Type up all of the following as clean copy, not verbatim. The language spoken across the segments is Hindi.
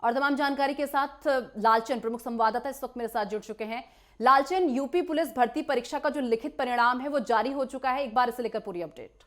और तमाम जानकारी के साथ लालचंद, प्रमुख संवाददाता, इस वक्त मेरे साथ जुड़ चुके हैं। लालचंद, यूपी पुलिस भर्ती परीक्षा का जो लिखित परिणाम है वो जारी हो चुका है, एक बार इसे लेकर पूरी अपडेट।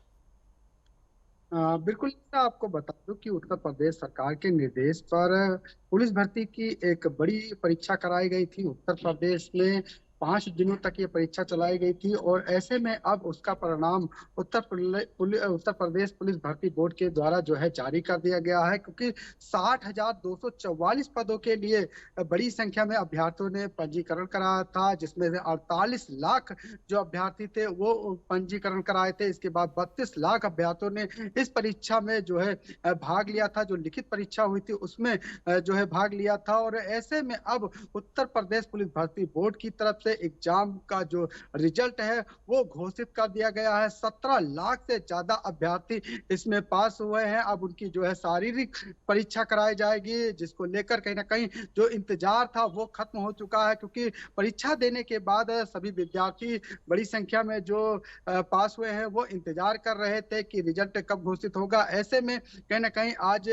बिल्कुल, मैं आपको बता दूं कि उत्तर प्रदेश सरकार के निर्देश पर पुलिस भर्ती की एक बड़ी परीक्षा कराई गई थी। उत्तर प्रदेश में 5 दिनों तक ये परीक्षा चलाई गई थी और ऐसे में अब उसका परिणाम उत्तर प्रदेश पुलिस भर्ती बोर्ड के द्वारा जो है जारी कर दिया गया है, क्योंकि 60,244 पदों के लिए बड़ी संख्या में अभ्यर्थियों ने पंजीकरण कराया था, जिसमें से 48 लाख जो अभ्यर्थी थे वो पंजीकरण कराए थे। इसके बाद 32 लाख अभ्यर्थियों ने इस परीक्षा में जो है भाग लिया था। जो लिखित परीक्षा हुई थी उसमें जो है भाग लिया था। और ऐसे में अब उत्तर प्रदेश पुलिस भर्ती बोर्ड की तरफ से एग्जाम का जो रिजल्ट है वो घोषित कर दिया गया है। 17 लाख से ज्यादा अभ्यर्थी इसमें पास हुए हैं। अब उनकी जो है शारीरिक परीक्षा कराई जाएगी, जिसको लेकर कहीं ना कहीं जो इंतजार था वो खत्म हो चुका है, क्योंकि परीक्षा देने के बाद सभी विद्यार्थी बड़ी संख्या में जो पास हुए हैं वो इंतजार कर रहे थे कि रिजल्ट कब घोषित होगा। ऐसे में कहीं ना कहीं आज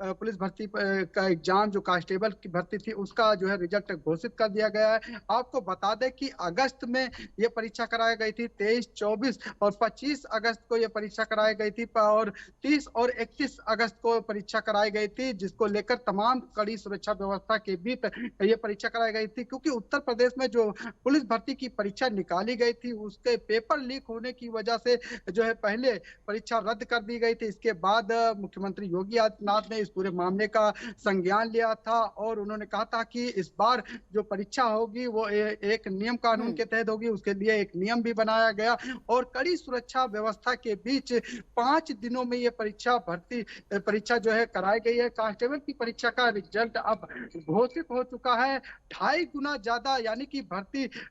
पुलिस भर्ती का एग्जाम जो कांस्टेबल की भर्ती थी उसका जो है रिजल्ट घोषित कर दिया गया है। आपको बता दें कि अगस्त में ये परीक्षा कराई गई थी, 23, 24 और 25 अगस्त को ये परीक्षा कराई गई थी और 30 और 31 अगस्त को परीक्षा कराई गई थी, जिसको लेकर तमाम कड़ी सुरक्षा व्यवस्था के बीच ये परीक्षा कराई गई थी। क्योंकि उत्तर प्रदेश में जो पुलिस भर्ती की परीक्षा निकाली गई थी उसके पेपर लीक होने की वजह से जो है पहले परीक्षा रद्द कर दी गई थी। इसके बाद मुख्यमंत्री योगी आदित्यनाथ ने इस पूरे मामले का संज्ञान लिया था और उन्होंने कहा था कि इस बार जो परीक्षा होगी वो एक नियम कानून के तहत होगी। उसके लिए एक नियम भी बनाया गया और कड़ी सुरक्षा व्यवस्था के बीच 5 दिनों में ये परीक्षा जो है कराई गई है। कांस्टेबल की परीक्षा का रिजल्ट अब घोषित हो चुका है। 2.5 गुना ज्यादा, यानी कि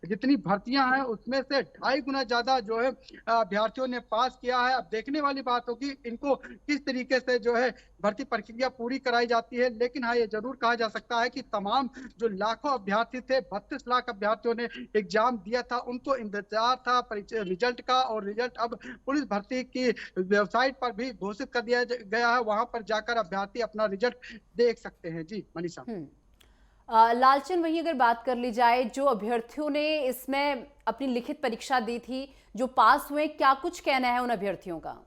जितनी भर्तियां हैं उसमें से 2.5 गुना ज्यादा जो है अभ्यर्थियों ने पास किया है। अब देखने वाली बात होगी इनको किस तरीके से जो है भर्ती प्रक्रिया पूरी कराई जाती है। लेकिन हाँ, ये जरूर कहा जा सकता है कि तमाम जो लाखों अभ्यर्थी थे, 32 लाख अभ्यर्थियों ने एग्जाम दिया था, उनको इंतजार था रिजल्ट का। और रिजल्ट अब पुलिस भर्ती की वेबसाइट पर भी घोषित कर दिया गया है। वहां पर जाकर अभ्यर्थी अपना रिजल्ट देख सकते हैं। जी मनीषा। लालचंद, वहीं अगर बात कर ली जाए, जो अभ्यर्थियों ने इसमें अपनी लिखित परीक्षा दी थी, जो पास हुए, क्या कुछ कहना है उन अभ्यर्थियों का?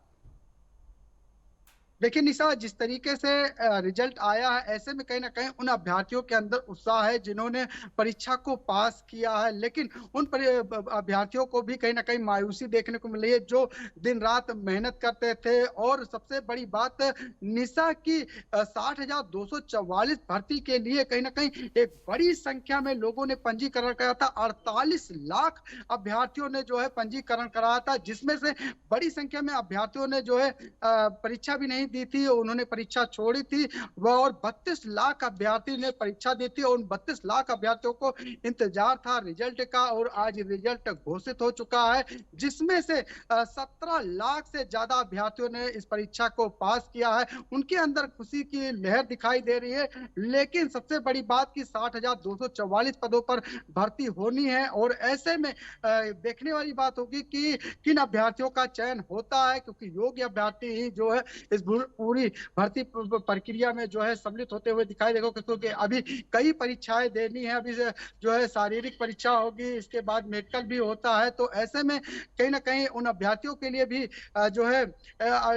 देखिए निशा, जिस तरीके से रिजल्ट आया है ऐसे में कहीं ना कहीं उन अभ्यर्थियों के अंदर उत्साह है जिन्होंने परीक्षा को पास किया है। लेकिन उन अभ्यर्थियों को भी कहीं ना कहीं मायूसी देखने को मिली है जो दिन रात मेहनत करते थे। और सबसे बड़ी बात निशा की 60,244 भर्ती के लिए कहीं ना कहीं एक बड़ी संख्या में लोगों ने पंजीकरण कराया था। 48 लाख अभ्यर्थियों ने जो है पंजीकरण कराया था, जिसमें से बड़ी संख्या में अभ्यर्थियों ने जो है परीक्षा भी नहीं दी थी, उन्होंने परीक्षा छोड़ी थी। वह और 32 लाख अभ्यर्थी ने परीक्षा दी थी और उन 32 लाख अभ्यर्थियों को इंतजार था रिजल्ट का। और आज रिजल्ट घोषित हो चुका है, जिसमें से 17 लाख से ज्यादा अभ्यर्थियों ने इस परीक्षा को पास किया है। उनके अंदर खुशी की लहर दिखाई दे रही है। लेकिन सबसे बड़ी बात की 60,244 पदों पर भर्ती होनी है और ऐसे में देखने वाली बात होगी कि किन अभ्यर्थियों का चयन होता है, क्योंकि योग्य अभ्यर्थी ही जो है इस पूरी भर्ती प्रक्रिया में जो है सम्मिलित होते हुए दिखाई देगा। क्योंकि अभी कई परीक्षाएं देनी है। अभी जो है शारीरिक परीक्षा होगी, इसके बाद मेडिकल भी होता है। तो ऐसे में कहीं ना कहीं उन अभ्यर्थियों के लिए भी जो है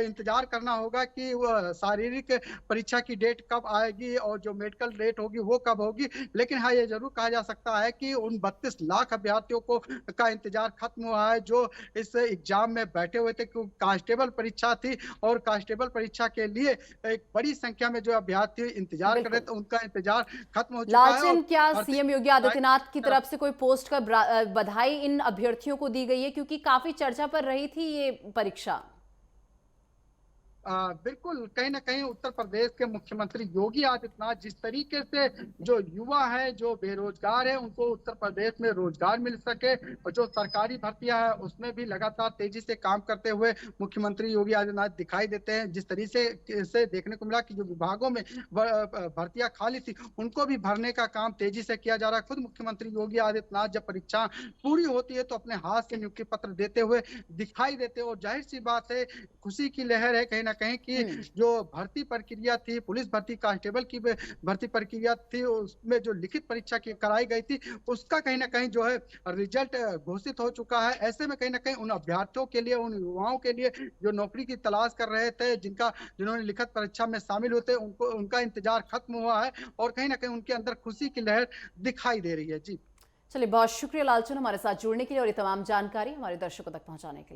इंतजार करना होगा कि शारीरिक परीक्षा की डेट कब आएगी और जो मेडिकल डेट होगी वो कब होगी। लेकिन हाँ, ये जरूर कहा जा सकता है कि उन 32 लाख अभ्यर्थियों को का इंतजार खत्म हुआ है जो इस एग्जाम में बैठे हुए थे। क्योंकि कांस्टेबल परीक्षा थी और कांस्टेबल परीक्षा के लिए एक बड़ी संख्या में जो अभ्यर्थी इंतजार कर रहे बिल्कुल। थे उनका इंतजार खत्म हो चुका है। और लालचंद, क्या भर्ती सीएम योगी आदित्यनाथ की तरफ से कोई पोस्ट का बधाई इन अभ्यर्थियों को दी गई है, क्योंकि काफी चर्चा पर रही थी ये परीक्षा? बिल्कुल, कहीं ना कहीं उत्तर प्रदेश के मुख्यमंत्री योगी आदित्यनाथ जिस तरीके से जो युवा है, जो बेरोजगार है, उनको उत्तर प्रदेश में रोजगार मिल सके और जो सरकारी भर्तियां है उसमें भी लगातार तेजी से काम करते हुए मुख्यमंत्री योगी आदित्यनाथ दिखाई देते हैं। जिस तरीके से देखने को मिला कि जो विभागों में भर्तियां खाली थी उनको भी भरने का काम तेजी से किया जा रहा है। खुद मुख्यमंत्री योगी आदित्यनाथ जब परीक्षा पूरी होती है तो अपने हाथ से नियुक्ति पत्र देते हुए दिखाई देते हैं और जाहिर सी बात है खुशी की लहर है कहीं ना कहीं कि जो भर्ती प्रक्रिया थी, पुलिस भर्ती, कांस्टेबल की भर्ती प्रक्रिया थी, उसमें जो लिखित परीक्षा की कराई गई थी, उसका कहीं न कहीं जो है रिजल्ट घोषित हो चुका है। ऐसे में कहीं न कहीं उन अभ्यर्थियों के लिए, उन युवाओं के लिए जो नौकरी की तलाश कर रहे थे, जिन्होंने लिखित परीक्षा में शामिल होते, उनको उनका इंतजार खत्म हुआ है और कहीं न कहीं उनके अंदर खुशी की लहर दिखाई दे रही है। जी। चलिए, बहुत शुक्रिया लालचन हमारे साथ जुड़ने के लिए और ये तमाम जानकारी हमारे दर्शकों तक पहुंचाने के लिए।